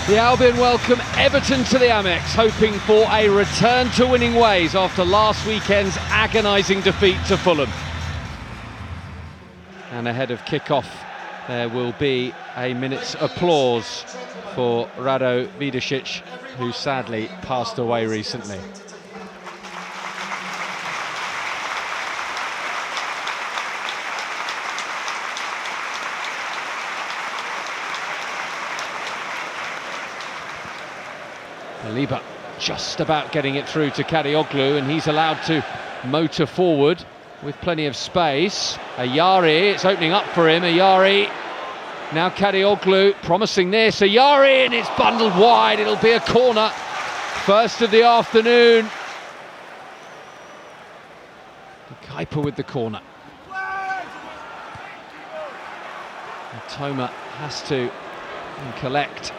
The Albion welcome Everton to the Amex, hoping for a return to winning ways after last weekend's agonising defeat to Fulham. And ahead of kick-off, there will be a minute's applause for Rado Vidosic, who sadly passed away recently. Aliba just about getting it through to Kadioglu, and he's allowed to motor forward with plenty of space. Ayari, it's opening up for him. Ayari, now Kadioglu, promising this. Ayari, and it's bundled wide. It'll be a corner. First of the afternoon. Kuiper with the corner. Toma has to collect.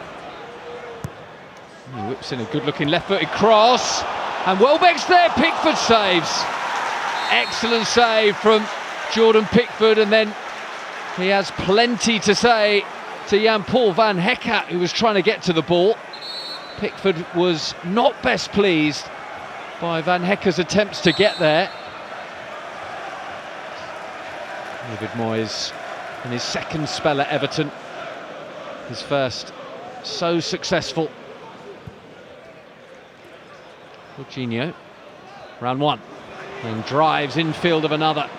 He whips in a good-looking left-footed cross, and Welbeck's there. Pickford saves. Excellent save from Jordan Pickford, and then he has plenty to say to Jan-Paul van Hecke, who was trying to get to the ball. Pickford was not best pleased by Van Hecke's attempts to get there. David Moyes in his second spell at Everton, his first so successful. Jorginho, round one, and drives infield of another.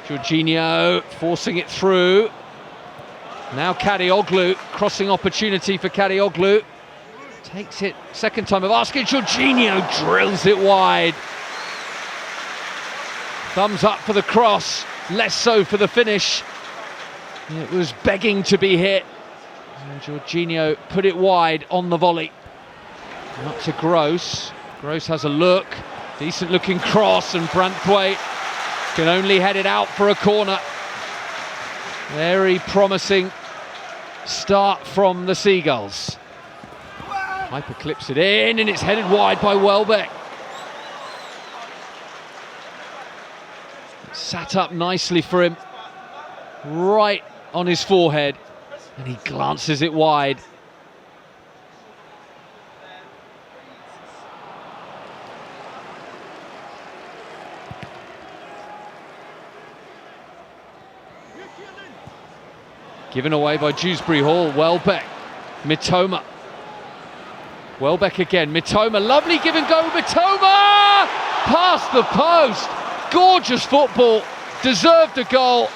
Jorginho forcing it through. Now Kadioglu, crossing opportunity for Kadioglu. Takes it, second time of asking. Jorginho drills it wide. Thumbs up for the cross, less so for the finish. It was begging to be hit. And Jorginho put it wide on the volley. Up to Gross. Gross has a look, decent looking cross, and Branthwaite can only head it out for a corner. Very promising start from the Seagulls. Piper clips it in, and it's headed wide by Welbeck. Sat up nicely for him, right on his forehead, and he glances it wide. Given away by Dewsbury Hall. Welbeck, Mitoma. Welbeck again, Mitoma, lovely give and go, Mitoma! Past the post, gorgeous football, deserved a goal.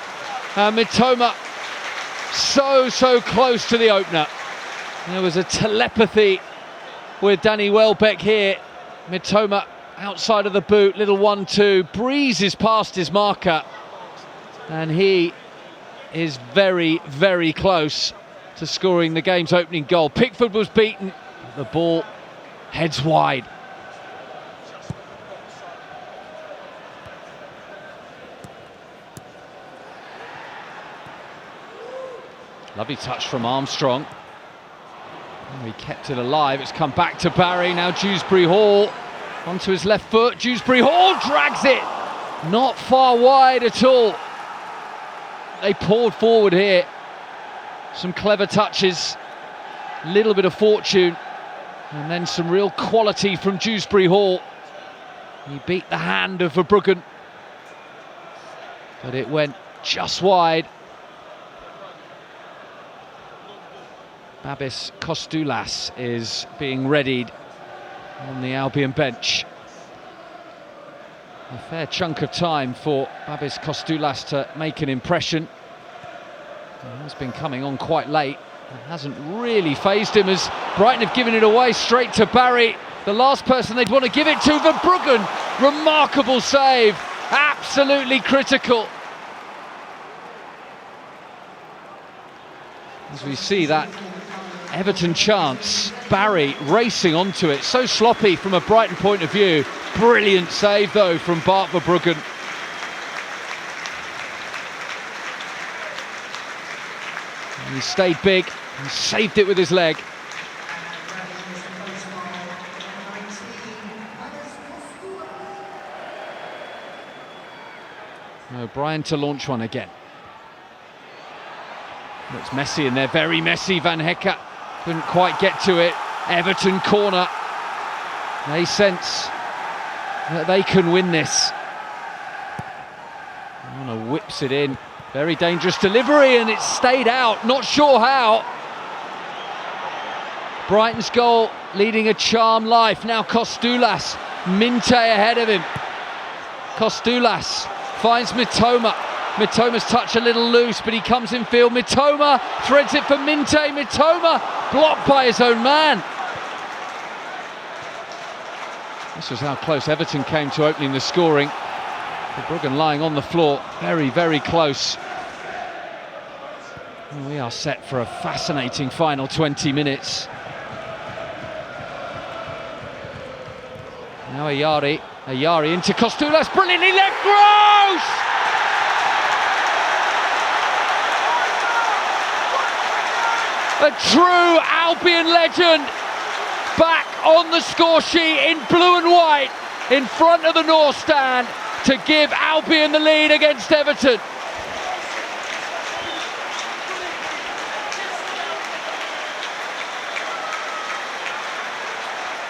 And Mitoma so close to the opener. There was a telepathy with Danny Welbeck here. Mitoma outside of the boot, little 1-2, breezes past his marker, and he is very close to scoring the game's opening goal. Pickford was beaten, the ball heads wide. Lovely touch from Armstrong. And he kept it alive. It's come back to Barry. Now Dewsbury Hall onto his left foot. Dewsbury Hall drags it. Not far wide at all. They poured forward here. Some clever touches, a little bit of fortune, and then some real quality from Dewsbury Hall. He beat the hand of Verbruggen, but it went just wide. Babis Kostoulas is being readied on the Albion bench. A fair chunk of time for Babis Kostoulas to make an impression. He has been coming on quite late. It hasn't really fazed him as Brighton have given it away straight to Barry. The last person they'd want to give it to, Verbruggen. Remarkable save, absolutely critical. As we see that Everton chance, Barry racing onto it, so sloppy from a Brighton point of view. Brilliant save though from Bart Verbruggen. And he stayed big and saved it with his leg. O'Brien to launch one again. It's messy in there, very messy. Van Hecke couldn't quite get to it. Everton corner. They sense that they can win this. Whips it in. Very dangerous delivery, and it's stayed out. Not sure how. Brighton's goal leading a charmed life. Now Kostoulas. Minte ahead of him. Kostoulas finds Mitoma. Mitoma's touch a little loose, but he comes in field. Mitoma threads it for Minte. Mitoma blocked by his own man. This was how close Everton came to opening the scoring. Verbruggen lying on the floor, very, very close. And we are set for a fascinating final 20 minutes. Now Ayari into Kostoulas, brilliantly left, Gross! A true Albion legend, back on the score sheet in blue and white, in front of the North Stand, to give Albion the lead against Everton.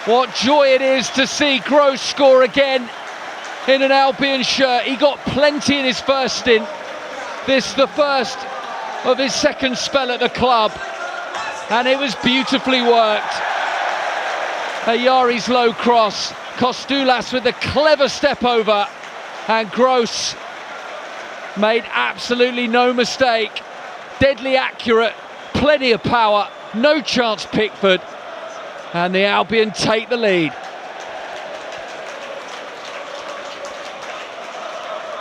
What joy it is to see Gross score again in an Albion shirt. He got plenty in his first stint. This the first of his second spell at the club, and it was beautifully worked. Ayari's low cross, Kostoulas with a clever step over, and Gross made absolutely no mistake. Deadly accurate, plenty of power, no chance Pickford, and the Albion take the lead.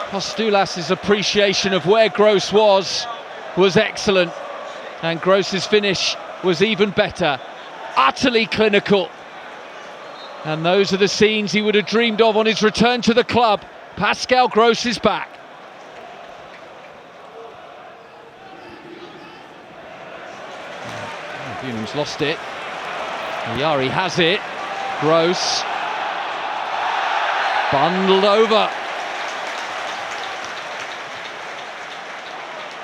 Kostoulas' appreciation of where Gross was excellent, and Gross's finish was even better. Utterly clinical, and those are the scenes he would have dreamed of on his return to the club. Pascal Gross is back. Bunham's lost it. Ayari has it. Gross bundled over.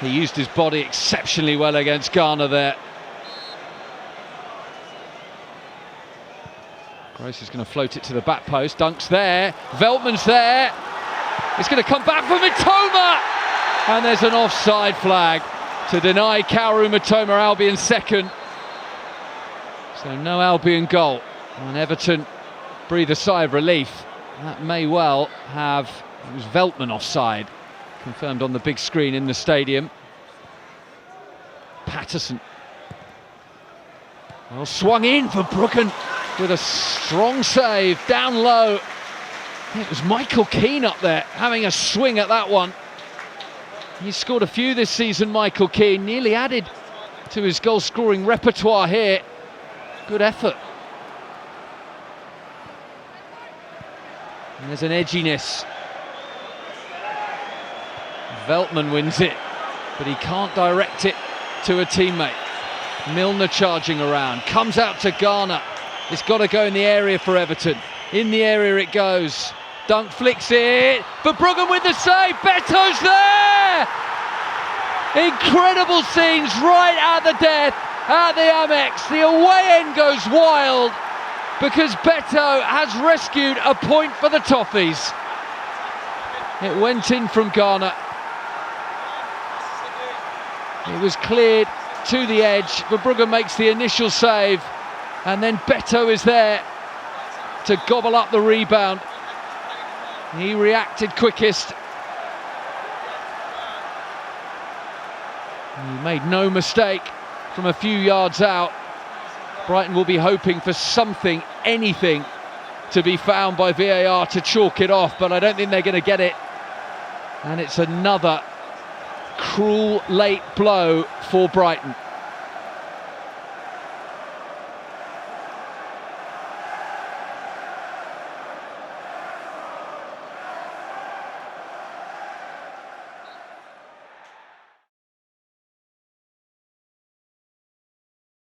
He used his body exceptionally well against Ghana there. Gross is going to float it to the back post. Dunk's there. Veltman's there. It's going to come back for Mitoma. And there's an offside flag to deny Kaoru Mitoma Albion's second. So no Albion goal. And Everton breathe a sigh of relief. That may well have... It was Veltman offside. Confirmed on the big screen in the stadium. Patterson. Well, swung in for Verbruggen with a strong save down low. It was Michael Keane up there having a swing at that one. He's scored a few this season, Michael Keane, nearly added to his goal scoring repertoire here. Good effort. And there's an edginess. Veltman wins it, but he can't direct it to a teammate. Milner charging around, comes out to Ghana. It's got to go in the area for Everton. In the area it goes. Dunk flicks it. Verbruggen with the save. Beto's there! Incredible scenes right at the death at the Amex. The away end goes wild because Beto has rescued a point for the Toffees. It went in from Ghana. It was cleared to the edge. Verbruggen makes the initial save, and then Beto is there to gobble up the rebound. He reacted quickest. He made no mistake from a few yards out. Brighton will be hoping for something, anything, to be found by VAR to chalk it off, but I don't think they're going to get it. And it's another cruel late blow for Brighton.